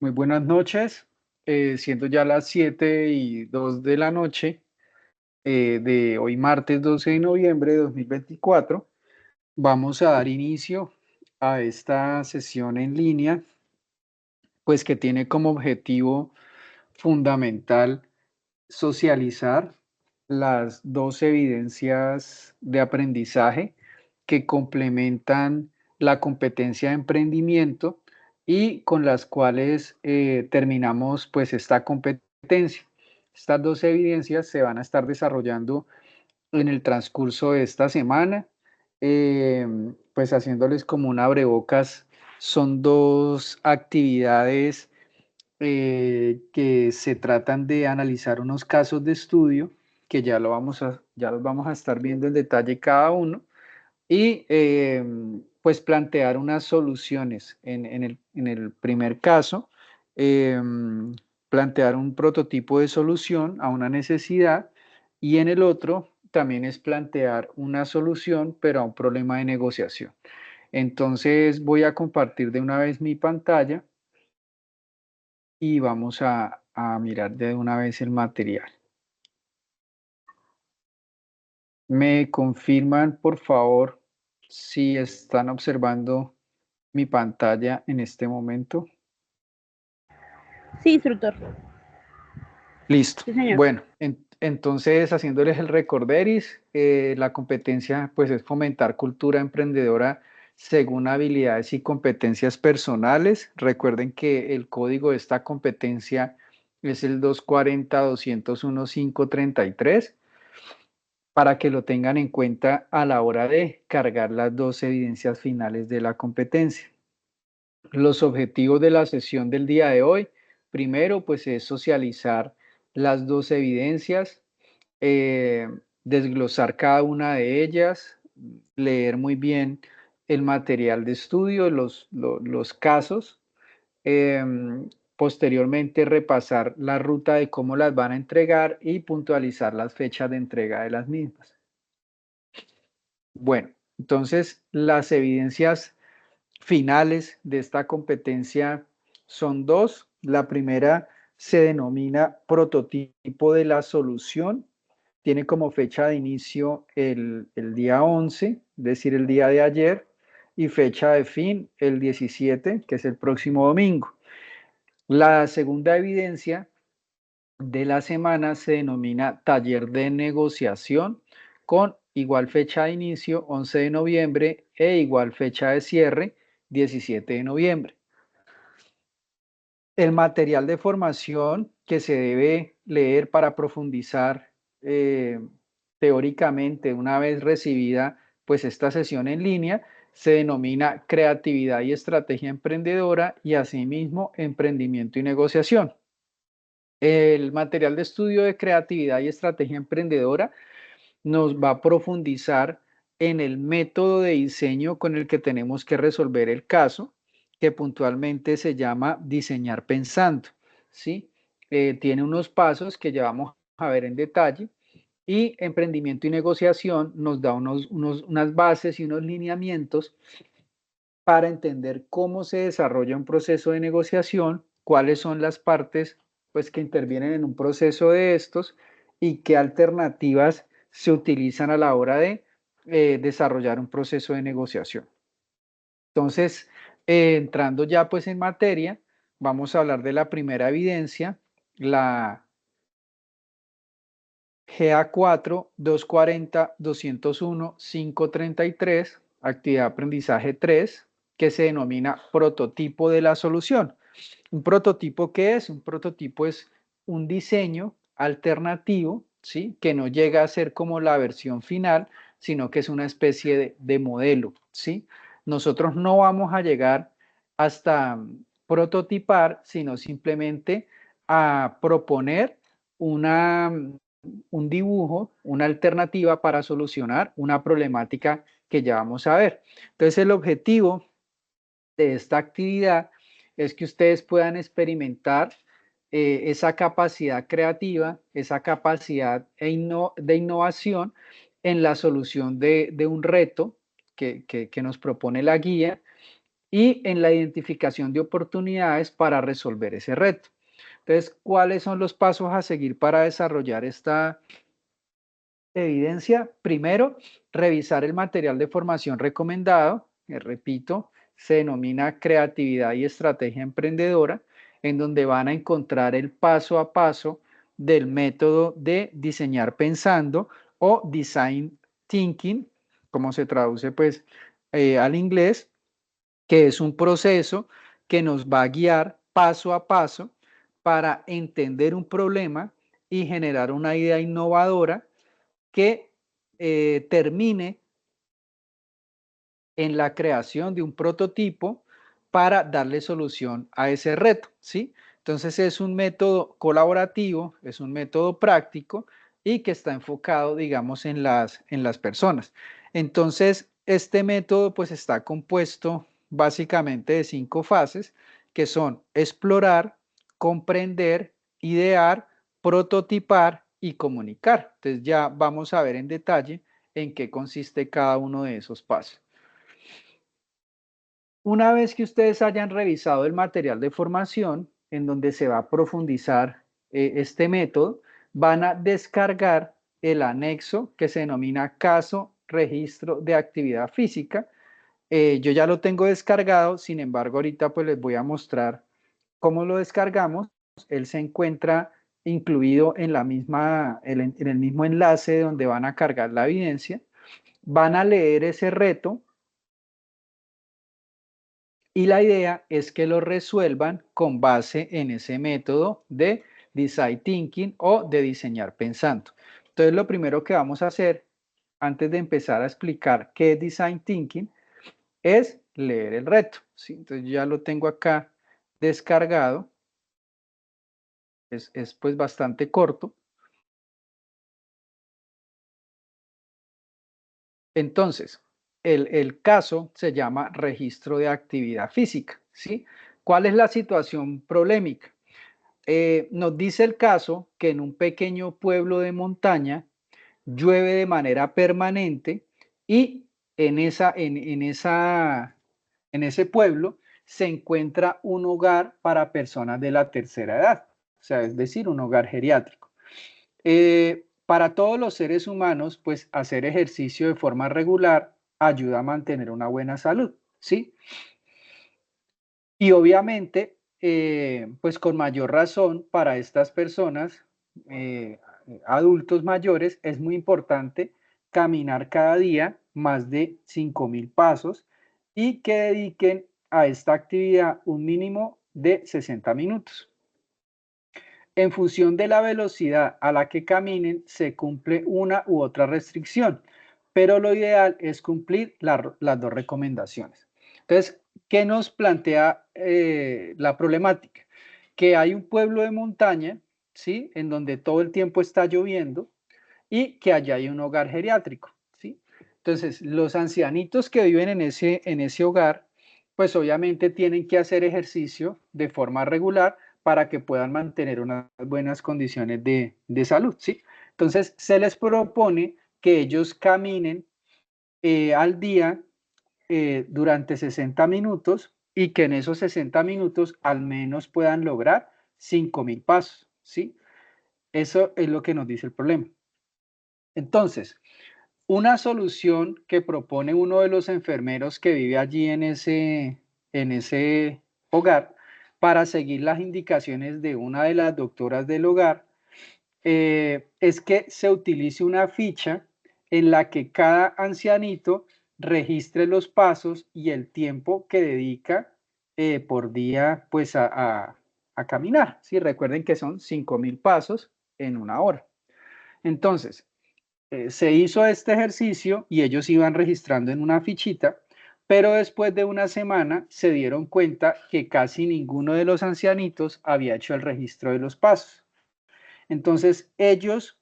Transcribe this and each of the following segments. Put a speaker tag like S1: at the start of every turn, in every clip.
S1: Muy buenas noches, siendo ya las 7:02 de la noche de hoy martes 12 de noviembre de 2024. Vamos a dar inicio a esta sesión en línea, pues que tiene como objetivo fundamental socializar las dos evidencias de aprendizaje que complementan la competencia de emprendimiento y con las cuales terminamos pues esta competencia. Estas dos evidencias se van a estar desarrollando en el transcurso de esta semana, pues haciéndoles como un abrebocas. Son dos actividades que se tratan de analizar unos casos de estudio que ya los vamos a estar viendo en detalle cada uno y pues plantear unas soluciones. En el primer caso, plantear un prototipo de solución a una necesidad, y en el otro también es plantear una solución, pero a un problema de negociación. Entonces voy a compartir de una vez mi pantalla y vamos a mirar de una vez el material. ¿Me confirman, por favor, si están observando mi pantalla en este momento?
S2: Sí, instructor.
S1: Listo.
S2: Sí, señor.
S1: Bueno, entonces haciéndoles el recorderis, la competencia pues es fomentar cultura emprendedora según habilidades y competencias personales. Recuerden que el código de esta competencia es el 240-201-533, para que lo tengan en cuenta a la hora de cargar las dos evidencias finales de la competencia. Los objetivos de la sesión del día de hoy, primero, pues es socializar las dos evidencias, eh, desglosar cada una de ellas, leer muy bien el material de estudio, los casos, posteriormente repasar la ruta de cómo las van a entregar y puntualizar las fechas de entrega de las mismas. Bueno, entonces las evidencias finales de esta competencia son dos. La primera se denomina prototipo de la solución. Tiene como fecha de inicio el día 11, es decir, el día de ayer, y fecha de fin el 17, que es el próximo domingo. La segunda evidencia de la semana se denomina taller de negociación, con igual fecha de inicio 11 de noviembre e igual fecha de cierre 17 de noviembre. El material de formación que se debe leer para profundizar eh, teóricamente una vez recibida pues esta sesión en línea se denomina creatividad y estrategia emprendedora, y asimismo emprendimiento y negociación. El material de estudio de creatividad y estrategia emprendedora nos va a profundizar en el método de diseño con el que tenemos que resolver el caso, que puntualmente se llama diseñar pensando, ¿sí? Tiene unos pasos que ya vamos a ver en detalle, y emprendimiento y negociación nos da unas bases y unos lineamientos para entender cómo se desarrolla un proceso de negociación, cuáles son las partes pues que intervienen en un proceso de estos y qué alternativas se utilizan a la hora de desarrollar un proceso de negociación. Entonces, entrando ya pues en materia, vamos a hablar de la primera evidencia, la GA4 240 533, actividad aprendizaje 3, que se denomina prototipo de la solución. ¿Un prototipo qué es? Un prototipo es un diseño alternativo, ¿sí? Que no llega a ser como la versión final, sino que es una especie de modelo, ¿sí? Nosotros no vamos a llegar hasta prototipar, sino simplemente a proponer una, un dibujo, una alternativa para solucionar una problemática que ya vamos a ver. Entonces, el objetivo de esta actividad es que ustedes puedan experimentar esa capacidad creativa, esa capacidad de innovación en la solución de un reto que nos propone la guía, y en la identificación de oportunidades para resolver ese reto. Entonces, ¿cuáles son los pasos a seguir para desarrollar esta evidencia? Primero, revisar el material de formación recomendado, que repito, se denomina creatividad y estrategia emprendedora, en donde van a encontrar el paso a paso del método de diseñar pensando o design thinking, como se traduce pues al inglés, que es un proceso que nos va a guiar paso a paso para entender un problema y generar una idea innovadora que termine en la creación de un prototipo para darle solución a ese reto, ¿sí? Entonces es un método colaborativo, es un método práctico y que está enfocado, digamos, en las personas. Entonces, este método pues está compuesto básicamente de 5 fases que son explorar, comprender, idear, prototipar y comunicar. Entonces ya vamos a ver en detalle en qué consiste cada uno de esos pasos. Una vez que ustedes hayan revisado el material de formación en donde se va a profundizar este método, van a descargar el anexo que se denomina caso registro de actividad física. Yo ya lo tengo descargado, sin embargo, ahorita pues les voy a mostrar cómo lo descargamos. Él se encuentra incluido en en el mismo enlace donde van a cargar la evidencia. Van a leer ese reto y la idea es que lo resuelvan con base en ese método de design thinking o de diseñar pensando. Entonces, lo primero que vamos a hacer antes de empezar a explicar qué es design thinking es leer el reto, ¿sí? Entonces, ya lo tengo acá descargado. Es pues bastante corto. Entonces, el caso se llama registro de actividad física, ¿sí? ¿Cuál es la situación problemática? Nos dice el caso que en un pequeño pueblo de montaña llueve de manera permanente y en ese pueblo se encuentra un hogar para personas de la tercera edad, o sea, es decir, un hogar geriátrico. Para todos los seres humanos, pues hacer ejercicio de forma regular ayuda a mantener una buena salud, ¿sí? Y obviamente, pues con mayor razón para estas personas, eh, adultos mayores, es muy importante caminar cada día más de 5.000 pasos y que dediquen a esta actividad un mínimo de 60 minutos. En función de la velocidad a la que caminen, se cumple una u otra restricción, pero lo ideal es cumplir las dos recomendaciones. Entonces, ¿qué nos plantea la problemática? Que hay un pueblo de montaña, ¿sí? En donde todo el tiempo está lloviendo y que allá hay un hogar geriátrico, ¿sí? Entonces, los ancianitos que viven en ese hogar, pues obviamente tienen que hacer ejercicio de forma regular para que puedan mantener unas buenas condiciones de salud, ¿sí? Entonces, se les propone que ellos caminen al día durante 60 minutos y que en esos 60 minutos al menos puedan lograr 5.000 pasos, ¿sí? Eso es lo que nos dice el problema. Entonces, una solución que propone uno de los enfermeros que vive allí en ese hogar para seguir las indicaciones de una de las doctoras del hogar es que se utilice una ficha en la que cada ancianito registre los pasos y el tiempo que dedica por día pues a caminar. ¿Sí? Recuerden que son 5.000 pasos en una hora. Entonces, se hizo este ejercicio y ellos iban registrando en una fichita, pero después de una semana se dieron cuenta que casi ninguno de los ancianitos había hecho el registro de los pasos. Entonces ellos,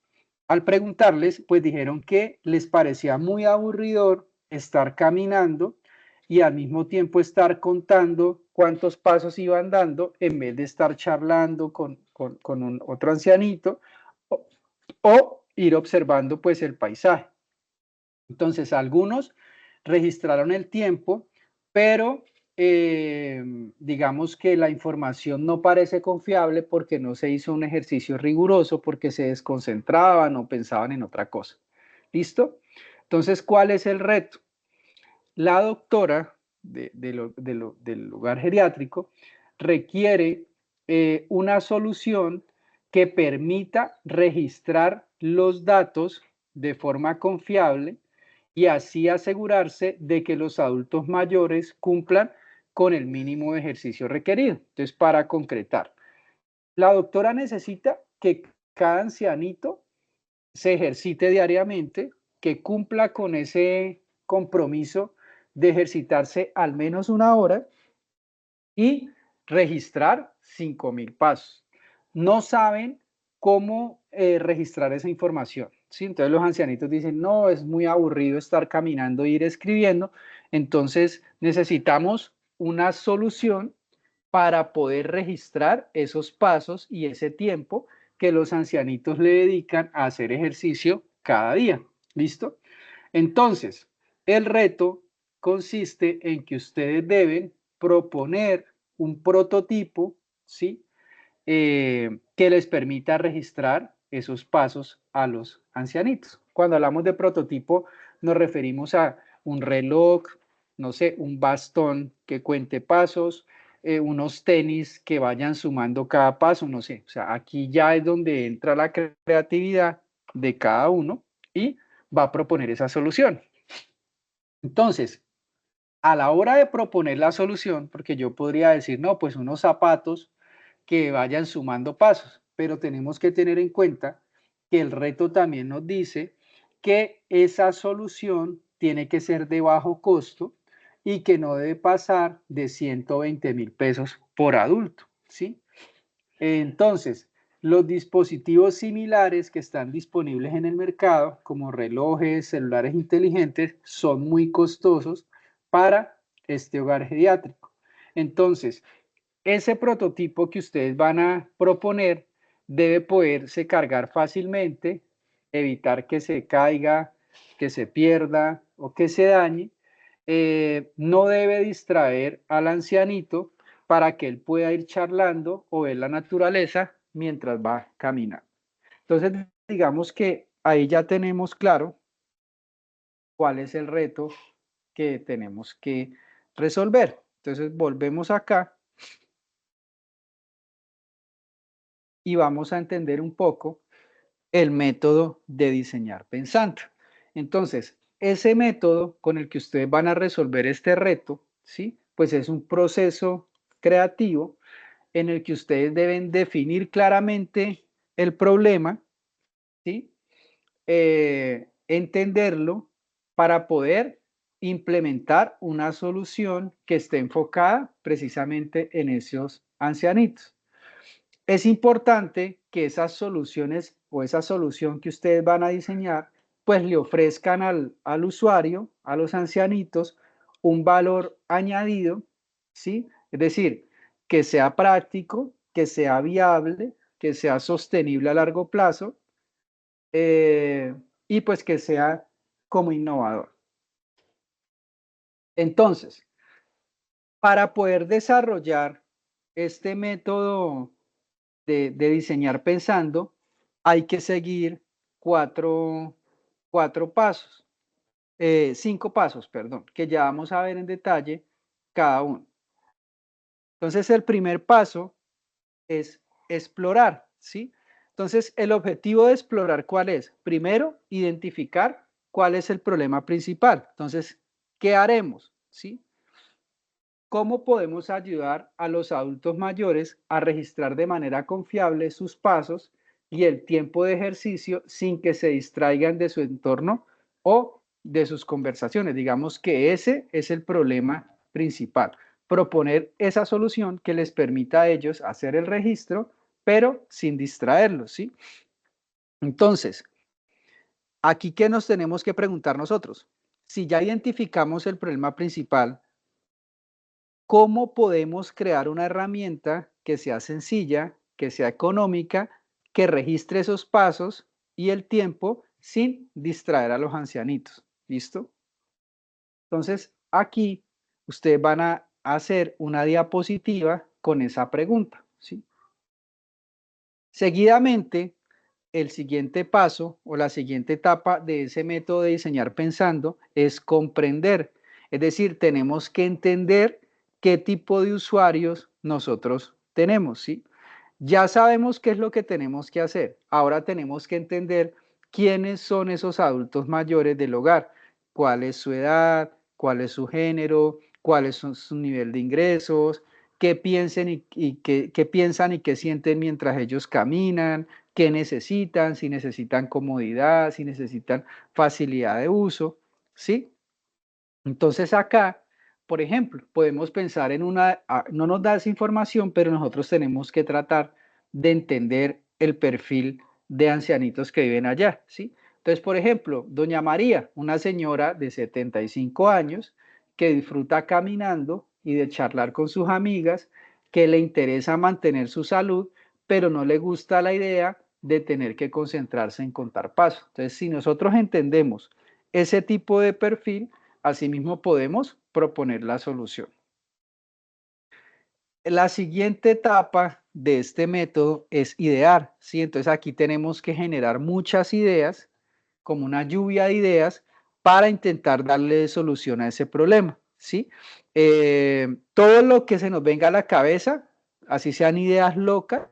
S1: al preguntarles, pues dijeron que les parecía muy aburridor estar caminando y al mismo tiempo estar contando cuántos pasos iban dando en vez de estar charlando con otro ancianito o ir observando pues el paisaje. Entonces algunos registraron el tiempo, pero digamos que la información no parece confiable porque no se hizo un ejercicio riguroso, porque se desconcentraban o pensaban en otra cosa. ¿Listo? Entonces, ¿cuál es el reto? La doctora del lugar geriátrico requiere una solución que permita registrar los datos de forma confiable y así asegurarse de que los adultos mayores cumplan con el mínimo de ejercicio requerido. Entonces, para concretar, la doctora necesita que cada ancianito se ejercite diariamente, que cumpla con ese compromiso de ejercitarse al menos una hora y registrar 5.000 pasos. No saben cómo registrar esa información. ¿Sí? Entonces los ancianitos dicen, no, es muy aburrido estar caminando e ir escribiendo. Entonces necesitamos una solución para poder registrar esos pasos y ese tiempo que los ancianitos le dedican a hacer ejercicio cada día. ¿Listo? Entonces, el reto consiste en que ustedes deben proponer un prototipo, ¿sí? Que les permita registrar esos pasos a los ancianitos. Cuando hablamos de prototipo, nos referimos a un reloj, no sé, un bastón que cuente pasos, unos tenis que vayan sumando cada paso, no sé. O sea, aquí ya es donde entra la creatividad de cada uno y va a proponer esa solución. Entonces, a la hora de proponer la solución, porque yo podría decir, no, pues unos zapatos que vayan sumando pasos, pero tenemos que tener en cuenta que el reto también nos dice que esa solución tiene que ser de bajo costo y que no debe pasar de 120.000 pesos por adulto, ¿sí? Entonces, los dispositivos similares que están disponibles en el mercado, como relojes, celulares inteligentes, son muy costosos para este hogar geriátrico. Entonces, ese prototipo que ustedes van a proponer debe poderse cargar fácilmente, evitar que se caiga, que se pierda o que se dañe. No debe distraer al ancianito para que él pueda ir charlando o ver la naturaleza mientras va caminando. Entonces, digamos que ahí ya tenemos claro cuál es el reto que tenemos que resolver. Entonces, volvemos acá y vamos a entender un poco el método de diseñar pensando. Entonces, ese método con el que ustedes van a resolver este reto, ¿sí? Pues es un proceso creativo en el que ustedes deben definir claramente el problema, ¿sí? Entenderlo para poder implementar una solución que esté enfocada precisamente en esos ancianitos. Es importante que esas soluciones o esa solución que ustedes van a diseñar, pues le ofrezcan al usuario, a los ancianitos, un valor añadido, ¿sí? Es decir, que sea práctico, que sea viable, que sea sostenible a largo plazo eh, y pues que sea como innovador. Entonces, para poder desarrollar este método de diseñar pensando, hay que seguir cuatro, cuatro pasos, 5 pasos, perdón, que ya vamos a ver en detalle cada uno. Entonces, el primer paso es explorar, ¿sí? Entonces, el objetivo de explorar, ¿cuál es? Primero, identificar cuál es el problema principal. Entonces, ¿qué haremos? ¿Sí? ¿Cómo podemos ayudar a los adultos mayores a registrar de manera confiable sus pasos y el tiempo de ejercicio sin que se distraigan de su entorno o de sus conversaciones? Digamos que ese es el problema principal. Proponer esa solución que les permita a ellos hacer el registro, pero sin distraerlos, ¿sí? Entonces, aquí, ¿qué nos tenemos que preguntar nosotros? Si ya identificamos el problema principal, ¿cómo podemos crear una herramienta que sea sencilla, que sea económica, que registre esos pasos y el tiempo sin distraer a los ancianitos? ¿Listo? Entonces, aquí ustedes van a hacer una diapositiva con esa pregunta, ¿sí? Seguidamente, el siguiente paso o la siguiente etapa de ese método de diseñar pensando es comprender. Es decir, tenemos que entender qué tipo de usuarios nosotros tenemos, ¿sí? Ya sabemos qué es lo que tenemos que hacer. Ahora tenemos que entender quiénes son esos adultos mayores del hogar, cuál es su edad, cuál es su género, cuál es su nivel de ingresos, qué piensan qué piensan y qué sienten mientras ellos caminan, qué necesitan, si necesitan comodidad, si necesitan facilidad de uso, ¿sí? Entonces acá, por ejemplo, podemos pensar en no nos da esa información, pero nosotros tenemos que tratar de entender el perfil de ancianitos que viven allá, ¿sí? Entonces, por ejemplo, doña María, una señora de 75 años que disfruta caminando y de charlar con sus amigas, que le interesa mantener su salud, pero no le gusta la idea de tener que concentrarse en contar pasos. Entonces, si nosotros entendemos ese tipo de perfil, asimismo podemos proponer la solución. La siguiente etapa de este método es idear, ¿sí? Entonces aquí tenemos que generar muchas ideas, como una lluvia de ideas, para intentar darle solución a ese problema, ¿sí? Todo lo que se nos venga a la cabeza, así sean ideas locas,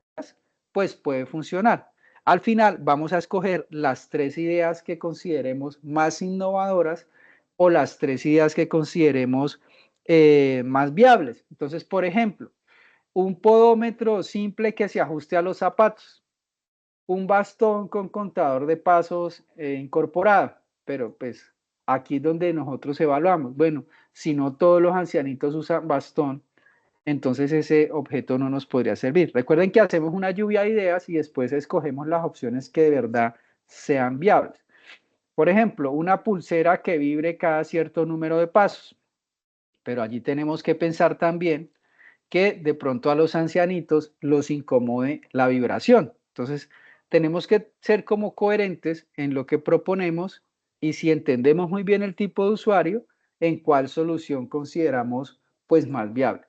S1: pues puede funcionar. Al final vamos a escoger las 3 ideas que consideremos más innovadoras o las 3 ideas que consideremos más viables. Entonces, por ejemplo, un podómetro simple que se ajuste a los zapatos, un bastón con contador de pasos incorporado, pero pues aquí es donde nosotros evaluamos. Bueno, si no todos los ancianitos usan bastón, entonces ese objeto no nos podría servir. Recuerden que hacemos una lluvia de ideas y después escogemos las opciones que de verdad sean viables. Por ejemplo, una pulsera que vibre cada cierto número de pasos, pero allí tenemos que pensar también que de pronto a los ancianitos los incomode la vibración. Entonces, tenemos que ser como coherentes en lo que proponemos y si entendemos muy bien el tipo de usuario, en cuál solución consideramos pues más viable.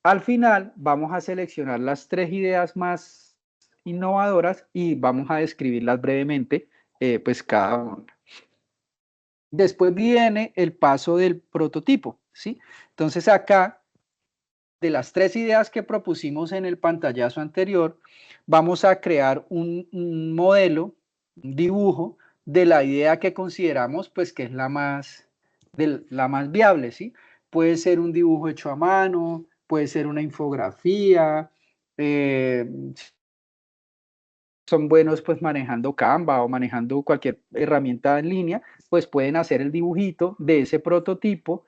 S1: Al final vamos a seleccionar las 3 ideas más innovadoras y vamos a describirlas brevemente, pues cada una. Después viene el paso del prototipo, ¿sí? Entonces acá, de las 3 ideas que propusimos en el pantallazo anterior, vamos a crear un modelo, un dibujo de la idea que consideramos pues que es la más viable, ¿sí? Puede ser un dibujo hecho a mano, puede ser una infografía, eh, son buenos pues manejando Canva o manejando cualquier herramienta en línea, pues pueden hacer el dibujito de ese prototipo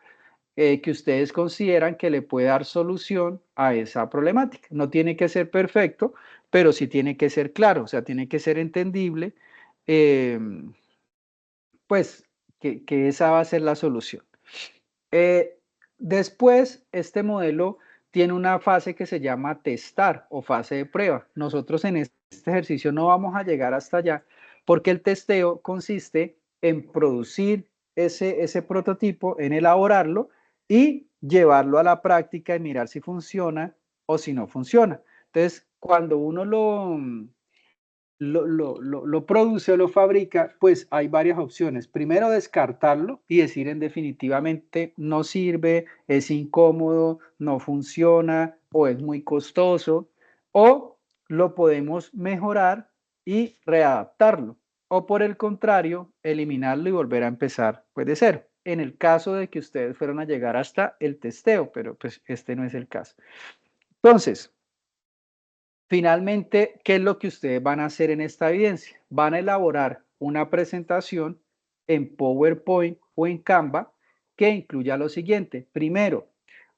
S1: que ustedes consideran que le puede dar solución a esa problemática. No tiene que ser perfecto, pero sí tiene que ser claro, o sea, tiene que ser entendible, eh, pues que esa va a ser la solución. Eh, Después, este modelo tiene una fase que se llama testar o fase de prueba. Nosotros en este ejercicio no vamos a llegar hasta allá porque el testeo consiste en producir ese prototipo, en elaborarlo y llevarlo a la práctica y mirar si funciona o si no funciona. Entonces, cuando uno lo produce o lo fabrica, pues hay varias opciones. Primero, descartarlo y decir en definitivamente no sirve, es incómodo, no funciona o es muy costoso. O lo podemos mejorar y readaptarlo. O por el contrario, eliminarlo y volver a empezar pues de cero. En el caso de que ustedes fueran a llegar hasta el testeo, pero pues este no es el caso. Entonces, finalmente, ¿qué es lo que ustedes van a hacer en esta evidencia? Van a elaborar una presentación en PowerPoint o en Canva que incluya lo siguiente. Primero,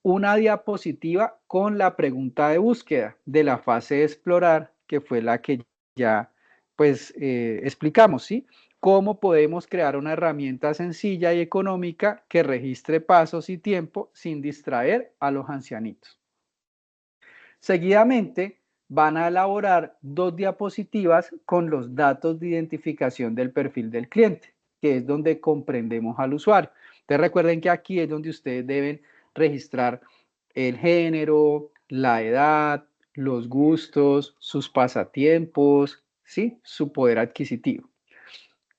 S1: una diapositiva con la pregunta de búsqueda de la fase de explorar, que fue la que ya pues explicamos, ¿sí? Cómo podemos crear una herramienta sencilla y económica que registre pasos y tiempo sin distraer a los ancianitos. Seguidamente, van a elaborar 2 diapositivas con los datos de identificación del perfil del cliente, que es donde comprendemos al usuario. Entonces recuerden que aquí es donde ustedes deben registrar el género, la edad, los gustos, sus pasatiempos, ¿sí? Su poder adquisitivo.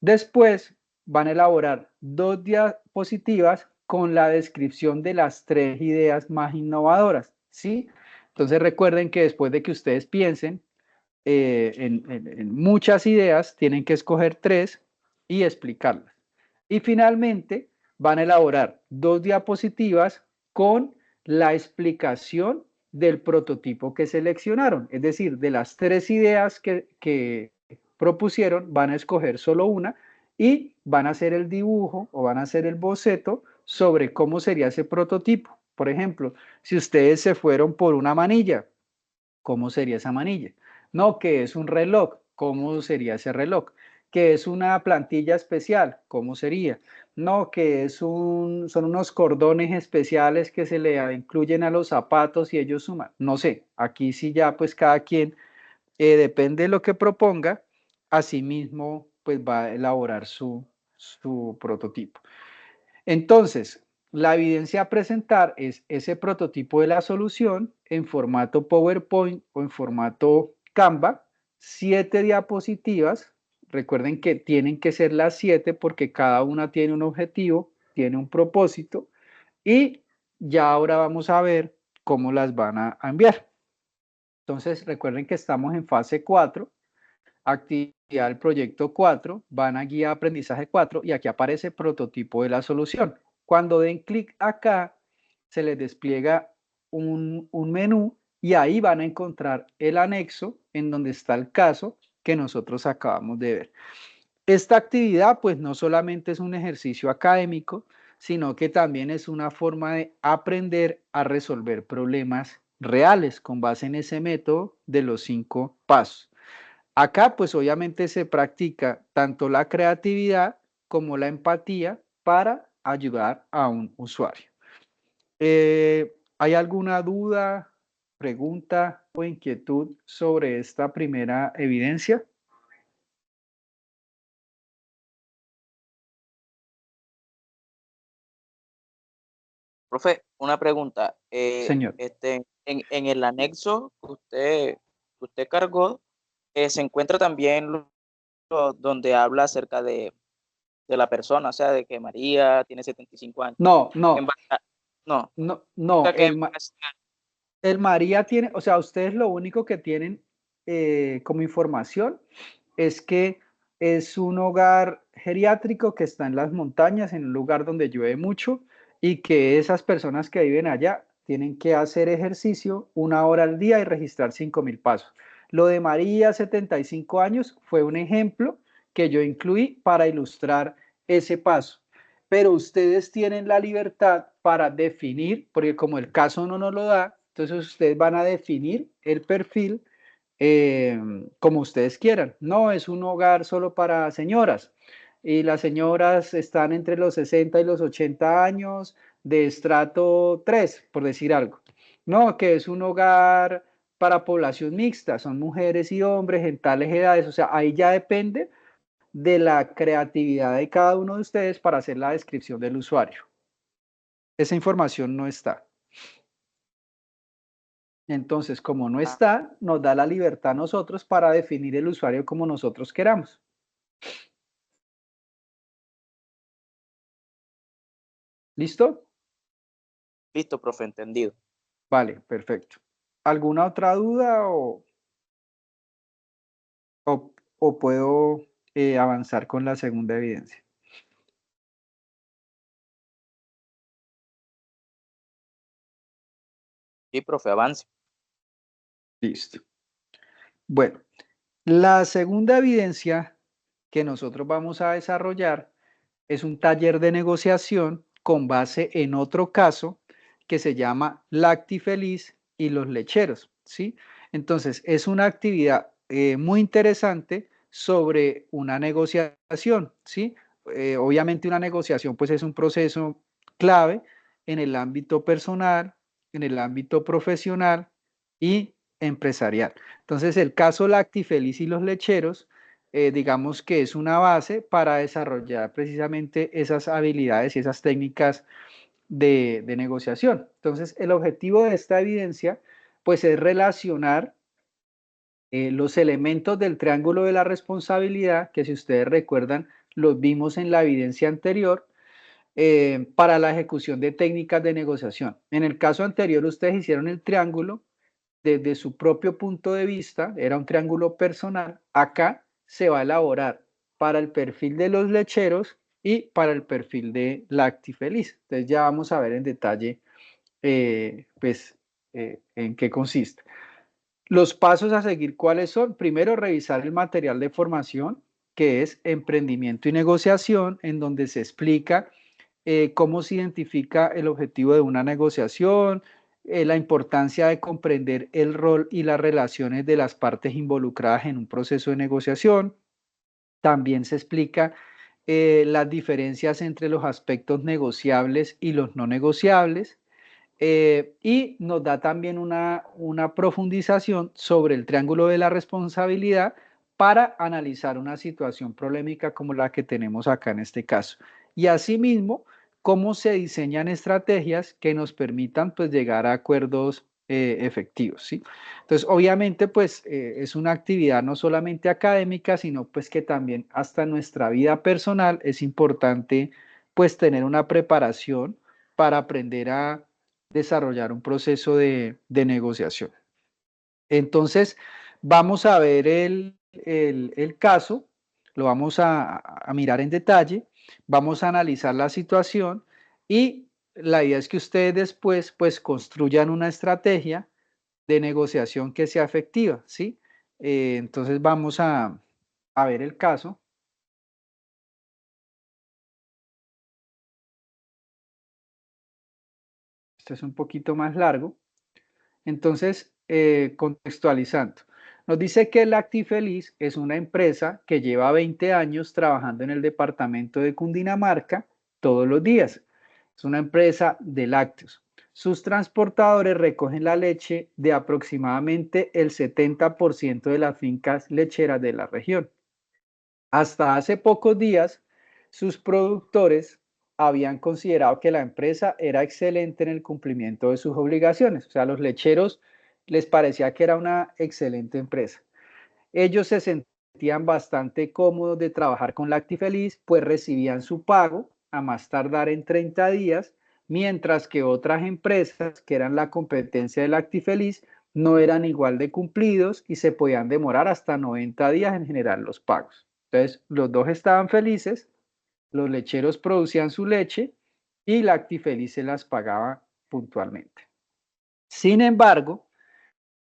S1: Después van a elaborar 2 diapositivas con la descripción de las 3 ideas más innovadoras, ¿sí? Entonces recuerden que después de que ustedes piensen en muchas ideas, tienen que escoger 3 y explicarlas. Y finalmente van a elaborar 2 diapositivas con la explicación del prototipo que seleccionaron. Es decir, de las 3 ideas que propusieron, van a escoger solo una y van a hacer el dibujo o van a hacer el boceto sobre cómo sería ese prototipo. Por ejemplo, si ustedes se fueron por una manilla, ¿cómo sería esa manilla? No, que es un reloj, ¿cómo sería ese reloj? Que es una plantilla especial, ¿cómo sería? No, que son unos cordones especiales que se le incluyen a los zapatos y ellos suman. No sé, aquí sí ya pues cada quien, depende de lo que proponga, asimismo pues va a elaborar su prototipo. Entonces, la evidencia a presentar es ese prototipo de la solución en formato PowerPoint o en formato Canva, 7 diapositivas. Recuerden que tienen que ser las 7 porque cada una tiene un objetivo, tiene un propósito y ya ahora vamos a ver cómo las van a enviar. Entonces, recuerden que estamos en fase 4, actividad del proyecto 4, van a guía aprendizaje 4 y aquí aparece prototipo de la solución. Cuando den clic acá, se les despliega un menú y ahí van a encontrar el anexo en donde está el caso que nosotros acabamos de ver. Esta actividad pues no solamente es un ejercicio académico, sino que también es una forma de aprender a resolver problemas reales con base en ese método de los 5 pasos. Acá pues obviamente se practica tanto la creatividad como la empatía para ayudar a un usuario. ¿Hay alguna duda, pregunta o inquietud sobre esta primera evidencia?
S2: Profe, una pregunta.
S1: Señor.
S2: En el anexo que usted cargó, se encuentra también donde habla acerca de la persona, o sea, de que María tiene 75 años.
S1: No, no,
S2: En no, o
S1: no, no.
S2: sea, que
S1: El María tiene, o sea, ustedes lo único que tienen como información es que es un hogar geriátrico que está en las montañas, en un lugar donde llueve mucho, y que esas personas que viven allá tienen que hacer ejercicio 1 hora al día y registrar 5.000 pasos. Lo de María, 75 años, fue un ejemplo que yo incluí para ilustrar ese paso. Pero ustedes tienen la libertad para definir, porque como el caso no nos lo da, entonces ustedes van a definir el perfil como ustedes quieran. No es un hogar solo para señoras. Y las señoras están entre los 60 y los 80 años de estrato 3, por decir algo. No, que es un hogar para población mixta, son mujeres y hombres en tales edades. O sea, ahí ya depende de la creatividad de cada uno de ustedes para hacer la descripción del usuario. Esa información no está. Entonces, como no está, nos da la libertad a nosotros para definir el usuario como nosotros queramos. ¿Listo?
S2: listo, profe, entendido.
S1: Vale, perfecto. ¿Alguna otra duda o puedo avanzar con la segunda evidencia?
S2: Sí, profe, avance.
S1: Listo. Bueno, la segunda evidencia que nosotros vamos a desarrollar es un taller de negociación con base en otro caso que se llama Lactifeliz y los lecheros, ¿sí? Entonces, es una actividad muy interesante sobre una negociación, ¿sí? Obviamente una negociación pues es un proceso clave en el ámbito personal, en el ámbito profesional y empresarial. Entonces, el caso Lactifeliz y los lecheros digamos que es una base para desarrollar precisamente esas habilidades y esas técnicas de negociación. Entonces, el objetivo de esta evidencia, pues, es relacionar los elementos del triángulo de la responsabilidad, que si ustedes recuerdan, los vimos en la evidencia anterior, para la ejecución de técnicas de negociación. En el caso anterior, ustedes hicieron el triángulo desde su propio punto de vista, era un triángulo personal. Acá se va a elaborar para el perfil de los lecheros y para el perfil de Lactifeliz. Entonces ya vamos a ver en detalle en qué consiste. Los pasos a seguir, ¿cuáles son? Primero, revisar el material de formación, que es emprendimiento y negociación, en donde se explica cómo se identifica el objetivo de una negociación, la importancia de comprender el rol y las relaciones de las partes involucradas en un proceso de negociación. También se explica las diferencias entre los aspectos negociables y los no negociables. Y nos da también una profundización sobre el triángulo de la responsabilidad para analizar una situación problemática como la que tenemos acá en este caso. Y asimismo, cómo se diseñan estrategias que nos permitan pues llegar a acuerdos efectivos, ¿sí? Entonces, obviamente, pues es una actividad no solamente académica, sino pues que también hasta en nuestra vida personal es importante pues tener una preparación para aprender a desarrollar un proceso de negociación. Entonces, vamos a ver el caso, lo vamos a mirar en detalle, vamos a analizar la situación y la idea es que ustedes después pues construyan una estrategia de negociación que sea efectiva, ¿sí? Entonces vamos a ver el caso. Este es un poquito más largo. Entonces, contextualizando, nos dice que Lactifeliz es una empresa que lleva 20 años trabajando en el departamento de Cundinamarca todos los días. Es una empresa de lácteos. Sus transportadores recogen la leche de aproximadamente el 70% de las fincas lecheras de la región. Hasta hace pocos días, sus productores habían considerado que la empresa era excelente en el cumplimiento de sus obligaciones. O sea, a los lecheros les parecía que era una excelente empresa. Ellos se sentían bastante cómodos de trabajar con Lactifeliz, pues recibían su pago a más tardar en 30 días, mientras que otras empresas que eran la competencia de Lactifeliz no eran igual de cumplidos y se podían demorar hasta 90 días en generar los pagos. Entonces, los dos estaban felices, los lecheros producían su leche y Lactifeliz se las pagaba puntualmente. Sin embargo,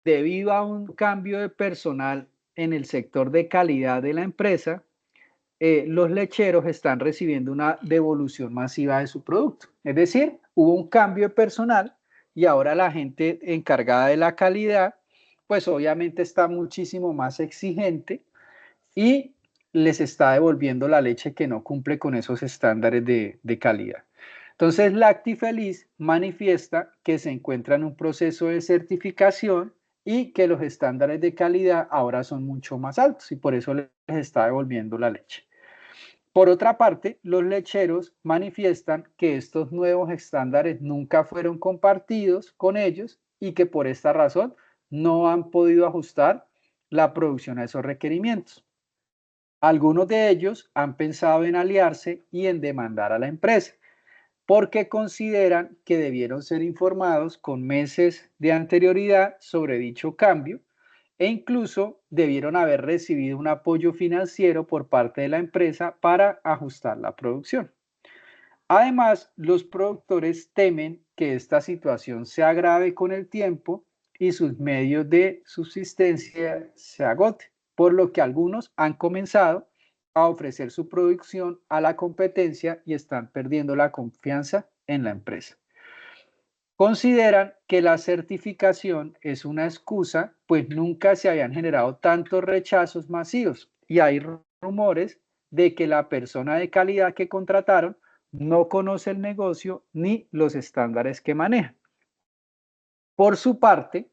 S1: debido a un cambio de personal en el sector de calidad de la empresa, los lecheros están recibiendo una devolución masiva de su producto. Es decir, hubo un cambio de personal y ahora la gente encargada de la calidad, pues obviamente está muchísimo más exigente y les está devolviendo la leche que no cumple con esos estándares de calidad. Entonces, Lactifeliz manifiesta que se encuentra en un proceso de certificación y que los estándares de calidad ahora son mucho más altos y por eso les está devolviendo la leche. Por otra parte, los lecheros manifiestan que estos nuevos estándares nunca fueron compartidos con ellos y que por esta razón no han podido ajustar la producción a esos requerimientos. Algunos de ellos han pensado en aliarse y en demandar a la empresa, porque consideran que debieron ser informados con meses de anterioridad sobre dicho cambio e incluso debieron haber recibido un apoyo financiero por parte de la empresa para ajustar la producción. Además, los productores temen que esta situación se agrave con el tiempo y sus medios de subsistencia se agoten, por lo que algunos han comenzado a ofrecer su producción a la competencia y están perdiendo la confianza en la empresa. Consideran que la certificación es una excusa, pues nunca se habían generado tantos rechazos masivos y hay rumores de que la persona de calidad que contrataron no conoce el negocio ni los estándares que maneja. Por su parte,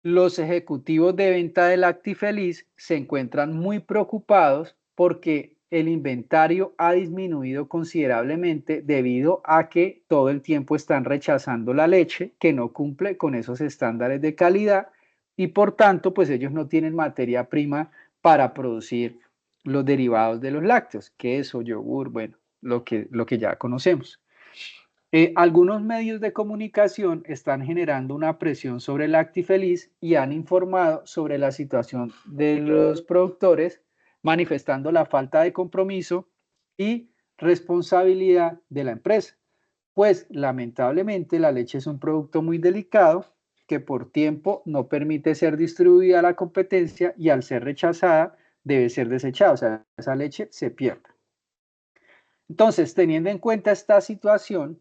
S1: los ejecutivos de venta de Lactifeliz se encuentran muy preocupados porque el inventario ha disminuido considerablemente debido a que todo el tiempo están rechazando la leche que no cumple con esos estándares de calidad y por tanto, pues ellos no tienen materia prima para producir los derivados de los lácteos, queso, yogur, bueno, lo que ya conocemos. Algunos medios de comunicación están generando una presión sobre Lactifeliz y han informado sobre la situación de los productores, manifestando la falta de compromiso y responsabilidad de la empresa. Pues lamentablemente la leche es un producto muy delicado que por tiempo no permite ser distribuida a la competencia y al ser rechazada debe ser desechada, o sea, esa leche se pierde. Entonces, teniendo en cuenta esta situación,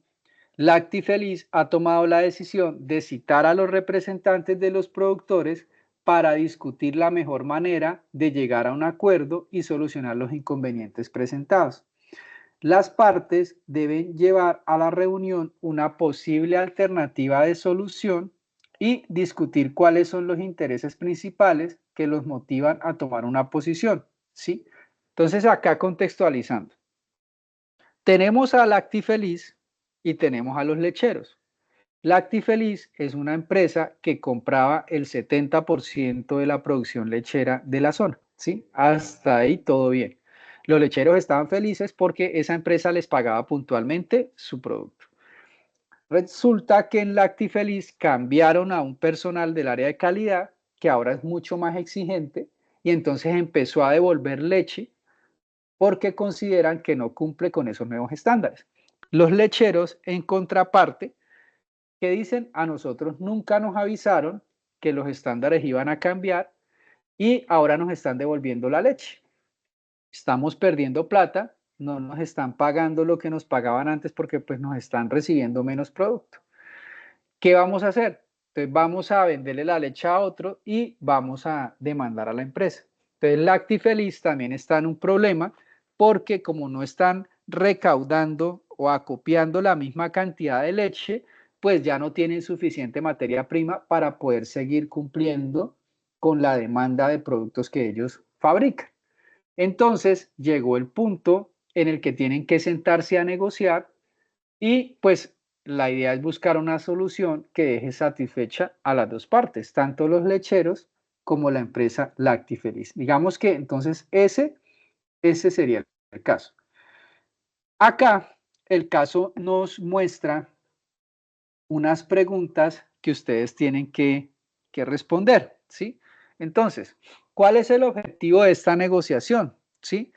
S1: Lactifeliz ha tomado la decisión de citar a los representantes de los productores para discutir la mejor manera de llegar a un acuerdo y solucionar los inconvenientes presentados. Las partes deben llevar a la reunión una posible alternativa de solución y discutir cuáles son los intereses principales que los motivan a tomar una posición, ¿sí? Entonces, acá contextualizando. Tenemos a Lactifeliz y tenemos a los lecheros. Lactifeliz es una empresa que compraba el 70% de la producción lechera de la zona, ¿sí? Hasta ahí todo bien. Los lecheros estaban felices porque esa empresa les pagaba puntualmente su producto. Resulta que en Lactifeliz cambiaron a un personal del área de calidad que ahora es mucho más exigente y entonces empezó a devolver leche porque consideran que no cumple con esos nuevos estándares. Los lecheros, en contraparte, que dicen a nosotros nunca nos avisaron que los estándares iban a cambiar y ahora nos están devolviendo la leche. Estamos perdiendo plata, no nos están pagando lo que nos pagaban antes porque pues nos están recibiendo menos producto. ¿Qué vamos a hacer? Entonces vamos a venderle la leche a otro y vamos a demandar a la empresa. Entonces Lactifeliz también está en un problema porque como no están recaudando o acopiando la misma cantidad de leche, pues ya no tienen suficiente materia prima para poder seguir cumpliendo con la demanda de productos que ellos fabrican. Entonces llegó el punto en el que tienen que sentarse a negociar y pues la idea es buscar una solución que deje satisfecha a las dos partes, tanto los lecheros como la empresa Lactifeliz. Digamos que entonces ese sería el caso. Acá el caso nos muestra unas preguntas que ustedes tienen que responder, ¿sí? Entonces, ¿cuál es el objetivo de esta negociación? ¿Sí?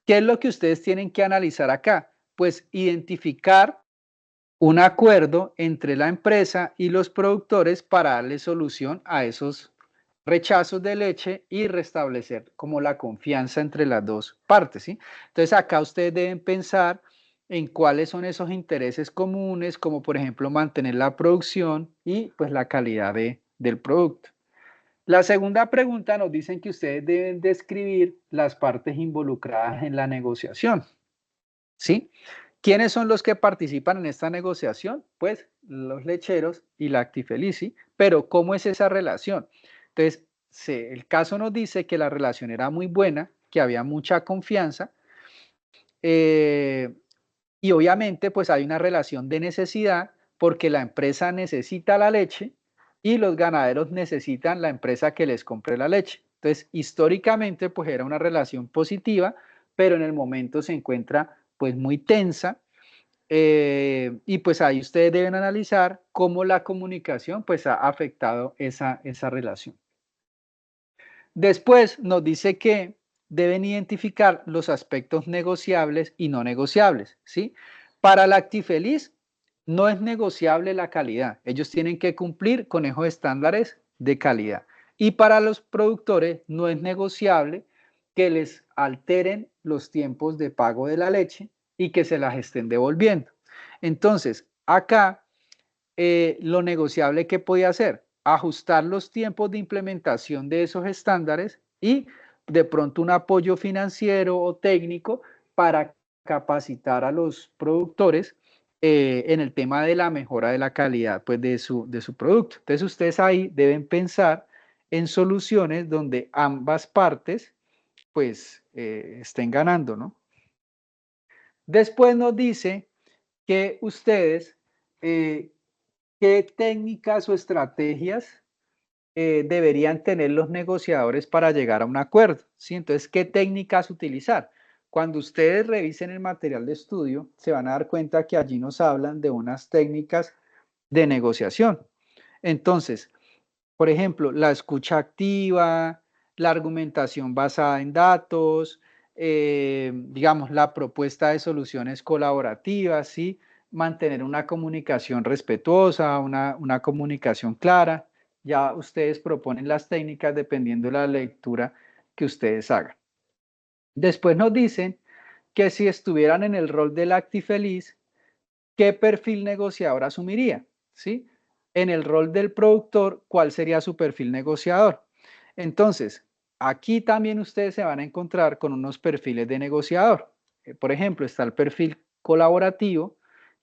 S1: ¿Qué es lo que ustedes tienen que analizar acá? Pues identificar un acuerdo entre la empresa y los productores para darle solución a esos rechazos de leche y restablecer como la confianza entre las dos partes, ¿sí? Entonces acá ustedes deben pensar en cuáles son esos intereses comunes, como por ejemplo mantener la producción y pues la calidad del producto. La segunda pregunta nos dicen que ustedes deben describir las partes involucradas en la negociación, ¿sí? ¿Quiénes son los que participan en esta negociación? Pues los lecheros y Lactifelici, pero ¿cómo es esa relación? Entonces, el caso nos dice que la relación era muy buena, que había mucha confianza y obviamente pues hay una relación de necesidad porque la empresa necesita la leche y los ganaderos necesitan la empresa que les compre la leche. Entonces, históricamente pues era una relación positiva, pero en el momento se encuentra pues muy tensa y pues ahí ustedes deben analizar cómo la comunicación pues ha afectado esa relación. Después nos dice que deben identificar los aspectos negociables y no negociables, ¿sí? Para Lactifeliz no es negociable la calidad. Ellos tienen que cumplir con esos estándares de calidad. Y para los productores no es negociable que les alteren los tiempos de pago de la leche y que se las estén devolviendo. Entonces, acá lo negociable que podía hacer, ajustar los tiempos de implementación de esos estándares y de pronto un apoyo financiero o técnico para capacitar a los productores en el tema de la mejora de la calidad pues, de su producto. Entonces ustedes ahí deben pensar en soluciones donde ambas partes pues estén ganando, ¿no? Después nos dice que ustedes, qué técnicas o estrategias deberían tener los negociadores para llegar a un acuerdo, ¿sí? Entonces, ¿qué técnicas utilizar? Cuando ustedes revisen el material de estudio, se van a dar cuenta que allí nos hablan de unas técnicas de negociación. Entonces, por ejemplo, la escucha activa, la argumentación basada en datos, digamos, la propuesta de soluciones colaborativas, ¿sí? Mantener una comunicación respetuosa, una comunicación clara. Ya ustedes proponen las técnicas dependiendo de la lectura que ustedes hagan. Después nos dicen que si estuvieran en el rol del actifeliz, ¿qué perfil negociador asumiría? ¿Sí? En el rol del productor, ¿cuál sería su perfil negociador? Entonces, aquí también ustedes se van a encontrar con unos perfiles de negociador. Por ejemplo, está el perfil colaborativo,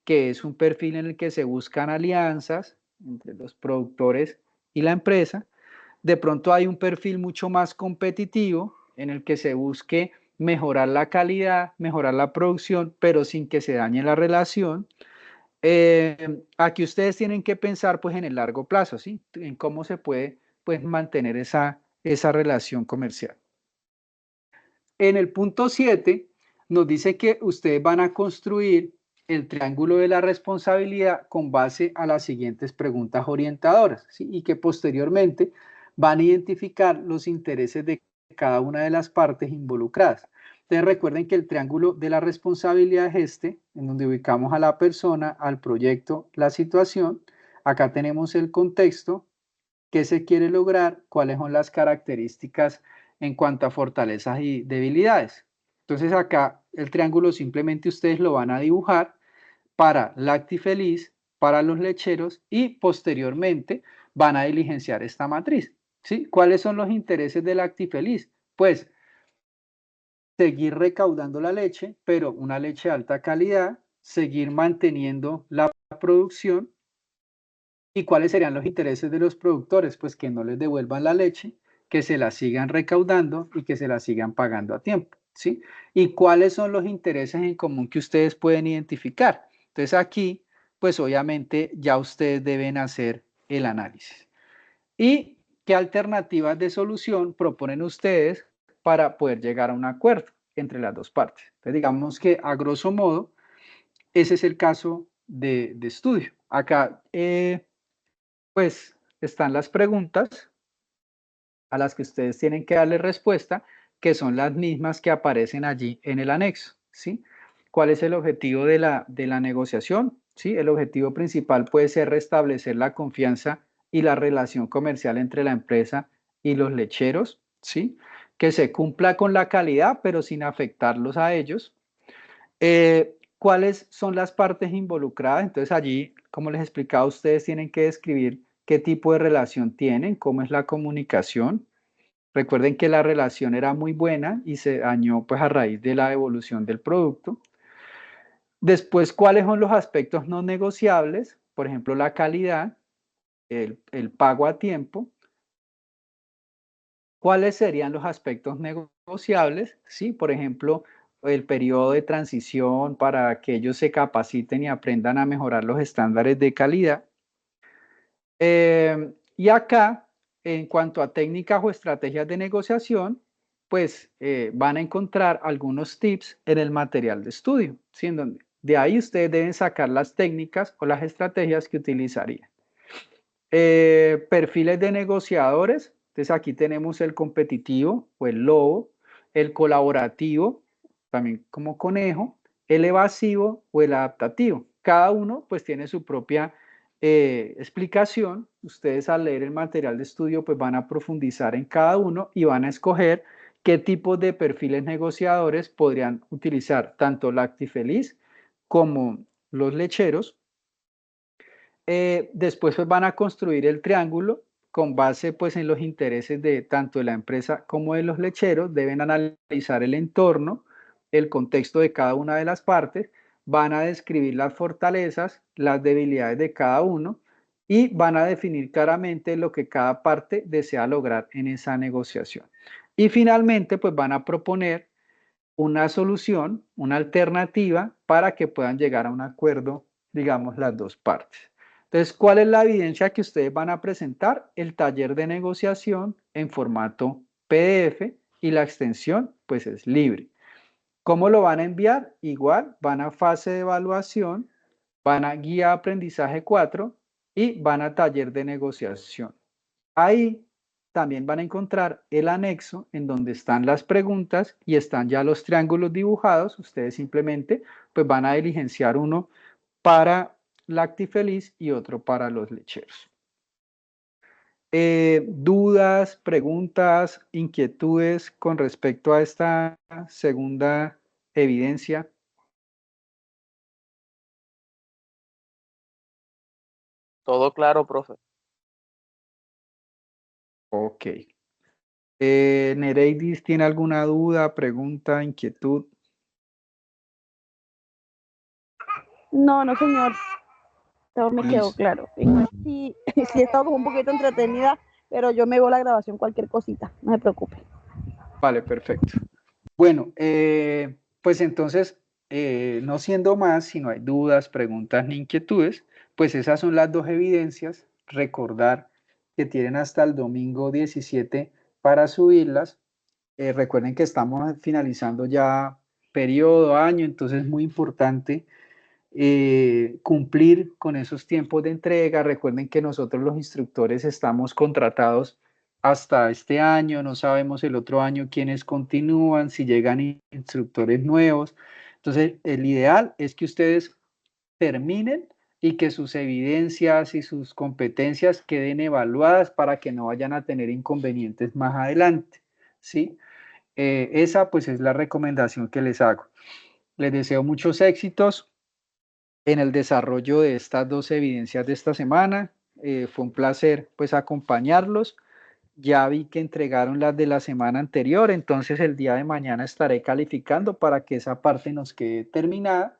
S1: que es un perfil en el que se buscan alianzas entre los productores y la empresa. De pronto hay un perfil mucho más competitivo en el que se busque mejorar la calidad, mejorar la producción, pero sin que se dañe la relación. Aquí ustedes tienen que pensar pues en el largo plazo, ¿sí? En cómo se puede pues mantener esa relación comercial. En el punto 7 nos dice que ustedes van a construir el triángulo de la responsabilidad con base a las siguientes preguntas orientadoras, ¿sí? Y que posteriormente van a identificar los intereses de cada una de las partes involucradas. Entonces recuerden que el triángulo de la responsabilidad es este, en donde ubicamos a la persona, al proyecto, la situación. Acá tenemos el contexto, qué se quiere lograr, cuáles son las características en cuanto a fortalezas y debilidades. Entonces acá el triángulo simplemente ustedes lo van a dibujar para Lactifeliz, para los lecheros y posteriormente van a diligenciar esta matriz. ¿Sí? ¿Cuáles son los intereses de Lactifeliz? Pues seguir recaudando la leche, pero una leche de alta calidad, seguir manteniendo la producción. ¿Y cuáles serían los intereses de los productores? Pues que no les devuelvan la leche, que se la sigan recaudando y que se la sigan pagando a tiempo, ¿sí? ¿Y cuáles son los intereses en común que ustedes pueden identificar? Entonces aquí, pues obviamente ya ustedes deben hacer el análisis. ¿Y qué alternativas de solución proponen ustedes para poder llegar a un acuerdo entre las dos partes? Entonces digamos que a grosso modo, ese es el caso de estudio. Acá, pues están las preguntas a las que ustedes tienen que darle respuesta, que son las mismas que aparecen allí en el anexo, ¿sí? ¿Cuál es el objetivo de la negociación? ¿Sí? El objetivo principal puede ser restablecer la confianza y la relación comercial entre la empresa y los lecheros, ¿sí? Que se cumpla con la calidad, pero sin afectarlos a ellos. ¿Cuáles son las partes involucradas? Entonces allí, como les explicaba, ustedes tienen que describir qué tipo de relación tienen, cómo es la comunicación. Recuerden que la relación era muy buena y se dañó pues a raíz de la evolución del producto. Después, ¿cuáles son los aspectos no negociables? Por ejemplo, la calidad, el pago a tiempo. ¿Cuáles serían los aspectos negociables? Sí, por ejemplo, el periodo de transición para que ellos se capaciten y aprendan a mejorar los estándares de calidad. Y acá, en cuanto a técnicas o estrategias de negociación, pues van a encontrar algunos tips en el material de estudio, ¿sí? En donde de ahí ustedes deben sacar las técnicas o las estrategias que utilizarían. Perfiles de negociadores, entonces aquí tenemos el competitivo o el lobo, el colaborativo, también como conejo, el evasivo o el adaptativo. Cada uno pues tiene su propia explicación. Ustedes al leer el material de estudio pues van a profundizar en cada uno y van a escoger qué tipos de perfiles negociadores podrían utilizar tanto Lactifeliz como los lecheros. Después pues, van a construir el triángulo con base pues en los intereses de tanto de la empresa como de los lecheros. Deben analizar el entorno, el contexto de cada una de las partes, van a describir las fortalezas, las debilidades de cada uno y van a definir claramente lo que cada parte desea lograr en esa negociación. Y finalmente, pues van a proponer una solución, una alternativa para que puedan llegar a un acuerdo, digamos, las dos partes. Entonces, ¿cuál es la evidencia que ustedes van a presentar? El taller de negociación en formato PDF y la extensión, pues es libre. ¿Cómo lo van a enviar? Igual, van a fase de evaluación, van a guía de aprendizaje 4 y van a taller de negociación. Ahí también van a encontrar el anexo en donde están las preguntas y están ya los triángulos dibujados. Ustedes simplemente pues van a diligenciar uno para Lactifeliz y otro para los lecheros. ¿Dudas, preguntas, inquietudes con respecto a esta segunda evidencia?
S2: Todo claro, profe.
S1: Ok. Nereidis, ¿tiene alguna duda, pregunta, inquietud?
S3: No, no, señor. Todo me quedó
S1: Listo.
S3: claro. Igual sí, sí he estado como un poquito entretenida, pero yo me veo la grabación cualquier cosita. No se preocupe.
S1: Vale, perfecto. Bueno, pues entonces, no siendo más, si no hay dudas, preguntas ni inquietudes, pues esas son las dos evidencias. Recordar que tienen hasta el domingo 17 para subirlas. Recuerden que estamos finalizando ya periodo, año, entonces es muy importante cumplir con esos tiempos de entrega. Recuerden que nosotros los instructores estamos contratados hasta este año, no sabemos el otro año quiénes continúan, si llegan instructores nuevos. Entonces, el ideal es que ustedes terminen y que sus evidencias y sus competencias queden evaluadas para que no vayan a tener inconvenientes más adelante, ¿sí? Esa pues es la recomendación que les hago. Les deseo muchos éxitos en el desarrollo de estas dos evidencias de esta semana. Fue un placer pues acompañarlos. Ya vi que entregaron las de la semana anterior, entonces el día de mañana estaré calificando para que esa parte nos quede terminada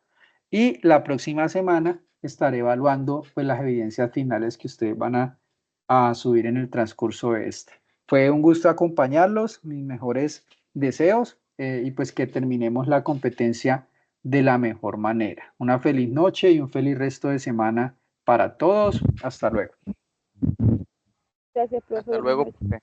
S1: y la próxima semana estaré evaluando pues las evidencias finales que ustedes van a subir en el transcurso de este. Fue un gusto acompañarlos, mis mejores deseos y pues que terminemos la competencia de la mejor manera. Una feliz noche y un feliz resto de semana para todos. Hasta luego.
S3: Gracias,
S2: Hasta
S3: profe.
S2: luego, profe.